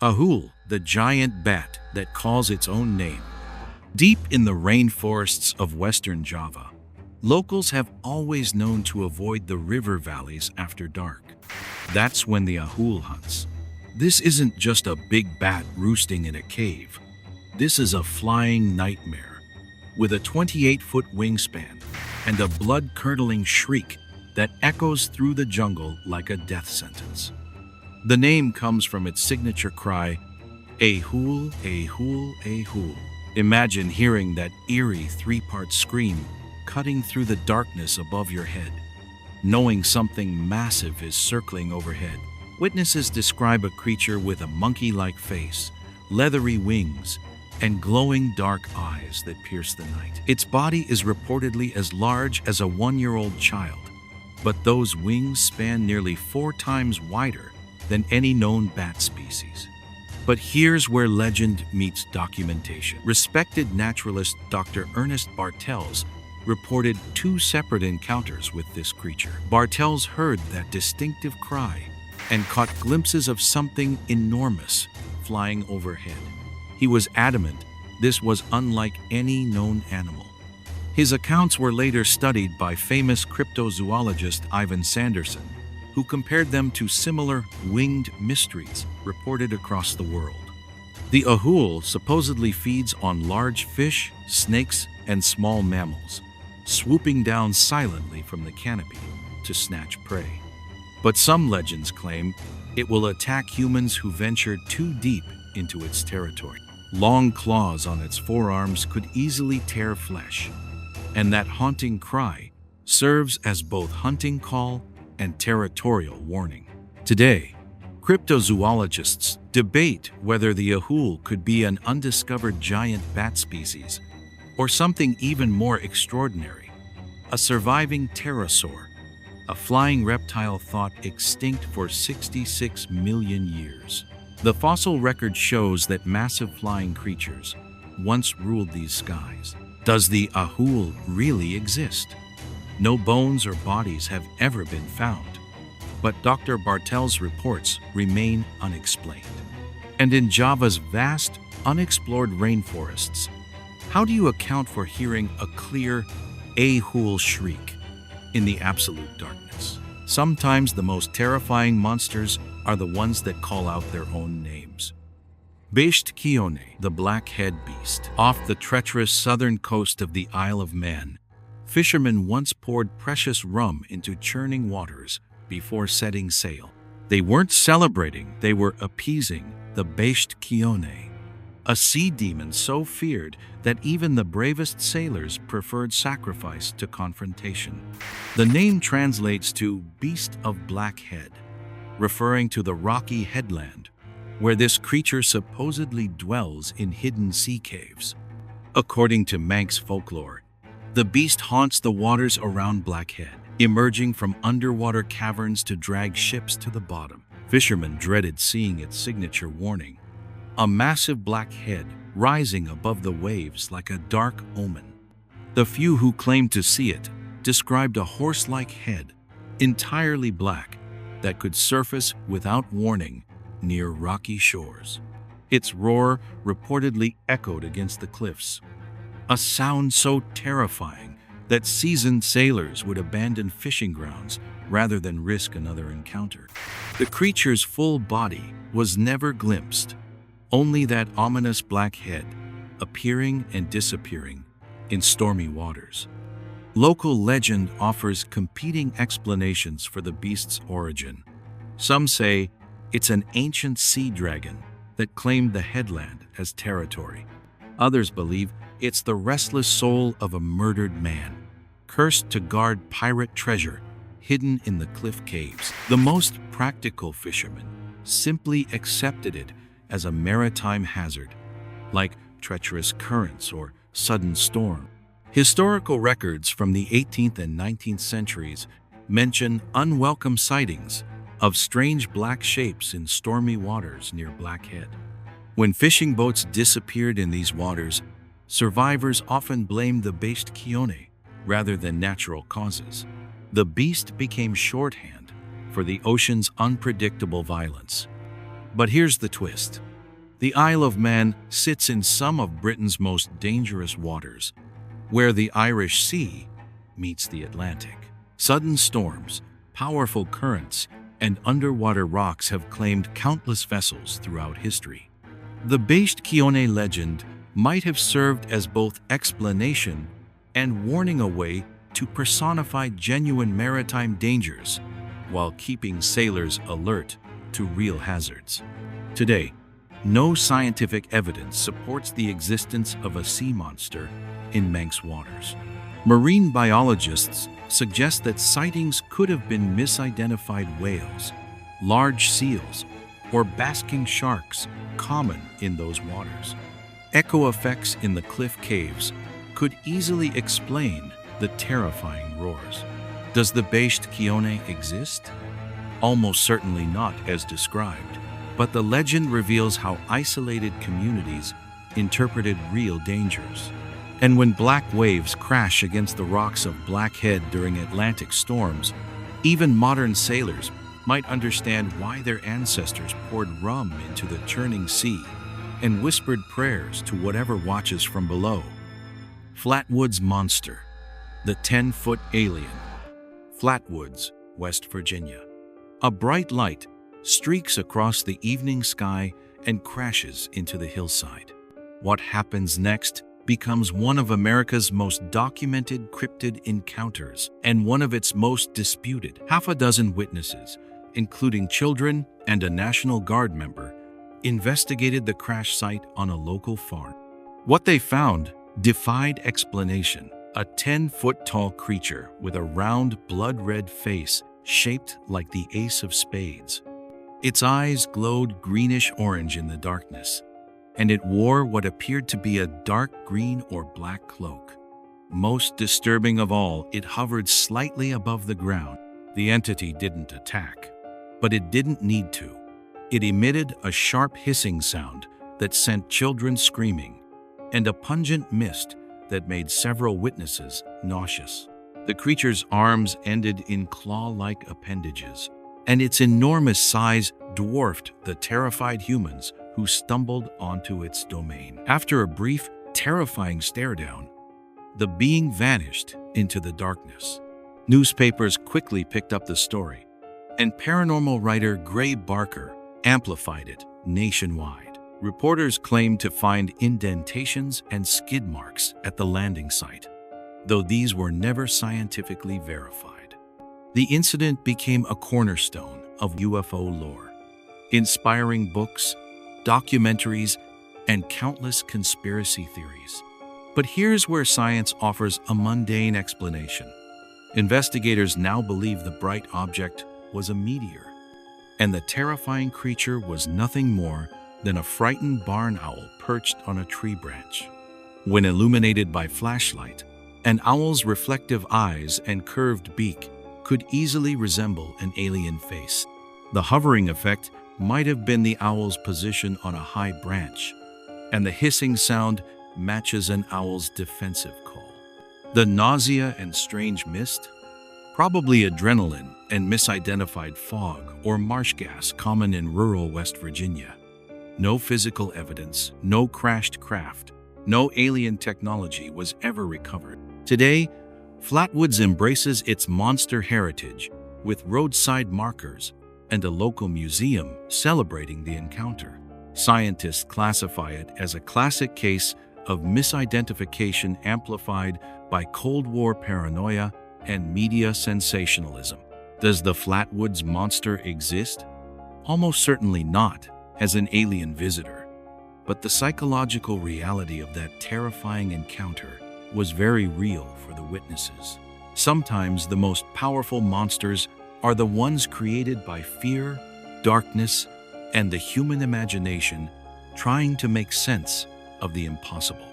Ahul, the giant bat that calls its own name. Deep in the rainforests of western Java, locals have always known to avoid the river valleys after dark. That's when the Ahul hunts. This isn't just a big bat roosting in a cave. This is a flying nightmare with a 28-foot wingspan and a blood-curdling shriek that echoes through the jungle like a death sentence. The name comes from its signature cry, Ahul, Ahul, Ahul. Imagine hearing that eerie three-part scream cutting through the darkness above your head, knowing something massive is circling overhead. Witnesses describe a creature with a monkey-like face, leathery wings, and glowing dark eyes that pierce the night. Its body is reportedly as large as a one-year-old child, but those wings span nearly 4 times wider than any known bat species. But here's where legend meets documentation. Respected naturalist Dr. Ernest Bartels reported 2 separate encounters with this creature. Bartels heard that distinctive cry and caught glimpses of something enormous flying overhead. He was adamant this was unlike any known animal. His accounts were later studied by famous cryptozoologist Ivan Sanderson, who compared them to similar winged mysteries reported across the world. The Ahul supposedly feeds on large fish, snakes, and small mammals, swooping down silently from the canopy to snatch prey. But some legends claim it will attack humans who venture too deep into its territory. Long claws on its forearms could easily tear flesh, and that haunting cry serves as both hunting call and territorial warning. Today, cryptozoologists debate whether the Ahul could be an undiscovered giant bat species or something even more extraordinary, a surviving pterosaur, a flying reptile thought extinct for 66 million years. The fossil record shows that massive flying creatures once ruled these skies. Does the Ahul really exist? No bones or bodies have ever been found, but Dr. Bartel's reports remain unexplained. And in Java's vast, unexplored rainforests, how do you account for hearing a clear Ahul shriek in the absolute darkness? Sometimes the most terrifying monsters are the ones that call out their own names. Besht Kione, the black-head beast. Off the treacherous southern coast of the Isle of Man, fishermen once poured precious rum into churning waters before setting sail. They weren't celebrating, they were appeasing the Besht Kione, a sea demon so feared that even the bravest sailors preferred sacrifice to confrontation. The name translates to Beast of Black Head, referring to the rocky headland where this creature supposedly dwells in hidden sea caves. According to Manx folklore, the beast haunts the waters around Blackhead, emerging from underwater caverns to drag ships to the bottom. Fishermen dreaded seeing its signature warning, a massive black head rising above the waves like a dark omen. The few who claimed to see it described a horse-like head, entirely black, that could surface without warning near rocky shores. Its roar reportedly echoed against the cliffs, a sound so terrifying that seasoned sailors would abandon fishing grounds rather than risk another encounter. The creature's full body was never glimpsed, only that ominous black head appearing and disappearing in stormy waters. Local legend offers competing explanations for the beast's origin. Some say it's an ancient sea dragon that claimed the headland as territory. Others believe it's the restless soul of a murdered man, cursed to guard pirate treasure hidden in the cliff caves. The most practical fishermen simply accepted it as a maritime hazard, like treacherous currents or sudden storm. Historical records from the 18th and 19th centuries mention unwelcome sightings of strange black shapes in stormy waters near Blackhead. When fishing boats disappeared in these waters, survivors often blamed the Besht Kione rather than natural causes. The beast became shorthand for the ocean's unpredictable violence. But here's the twist. The Isle of Man sits in some of Britain's most dangerous waters, where the Irish Sea meets the Atlantic. Sudden storms, powerful currents, and underwater rocks have claimed countless vessels throughout history. The Beist Keone legend might have served as both explanation and warning, a way to personify genuine maritime dangers while keeping sailors alert to real hazards. Today, no scientific evidence supports the existence of a sea monster in Manx waters. Marine biologists suggest that sightings could have been misidentified whales, large seals, or basking sharks common in those waters. Echo effects in the cliff caves could easily explain the terrifying roars. Does the Beist Keone exist? Almost certainly not as described, but the legend reveals how isolated communities interpreted real dangers. And when black waves crash against the rocks of Blackhead during Atlantic storms, even modern sailors might understand why their ancestors poured rum into the churning sea and whispered prayers to whatever watches from below. Flatwoods Monster, the 10-foot alien. Flatwoods, West Virginia. A bright light streaks across the evening sky and crashes into the hillside. What happens next becomes one of America's most documented cryptid encounters and one of its most disputed. Half a dozen witnesses, including children and a National Guard member, investigated the crash site on a local farm. What they found defied explanation. A 10-foot-tall creature with a round, blood-red face shaped like the ace of spades. Its eyes glowed greenish-orange in the darkness, and it wore what appeared to be a dark green or black cloak. Most disturbing of all, it hovered slightly above the ground. The entity didn't attack, but it didn't need to. It emitted a sharp hissing sound that sent children screaming, and a pungent mist that made several witnesses nauseous. The creature's arms ended in claw-like appendages, and its enormous size dwarfed the terrified humans who stumbled onto its domain. After a brief, terrifying stare-down, the being vanished into the darkness. Newspapers quickly picked up the story, and paranormal writer Gray Barker amplified it nationwide. Reporters claimed to find indentations and skid marks at the landing site, though these were never scientifically verified. The incident became a cornerstone of UFO lore, inspiring books, documentaries, and countless conspiracy theories. But here's where science offers a mundane explanation. Investigators now believe the bright object was a meteor, and the terrifying creature was nothing more than a frightened barn owl perched on a tree branch. When illuminated by flashlight, an owl's reflective eyes and curved beak could easily resemble an alien face. The hovering effect might have been the owl's position on a high branch, and the hissing sound matches an owl's defensive call. The nausea and strange mist? Probably adrenaline and misidentified fog or marsh gas common in rural West Virginia. No physical evidence, no crashed craft, no alien technology was ever recovered. Today, Flatwoods embraces its monster heritage with roadside markers and a local museum celebrating the encounter. Scientists classify it as a classic case of misidentification amplified by Cold War paranoia and media sensationalism. Does the Flatwoods monster exist? Almost certainly not as an alien visitor, but the psychological reality of that terrifying encounter was very real for the witnesses. Sometimes the most powerful monsters are the ones created by fear, darkness, and the human imagination trying to make sense of the impossible.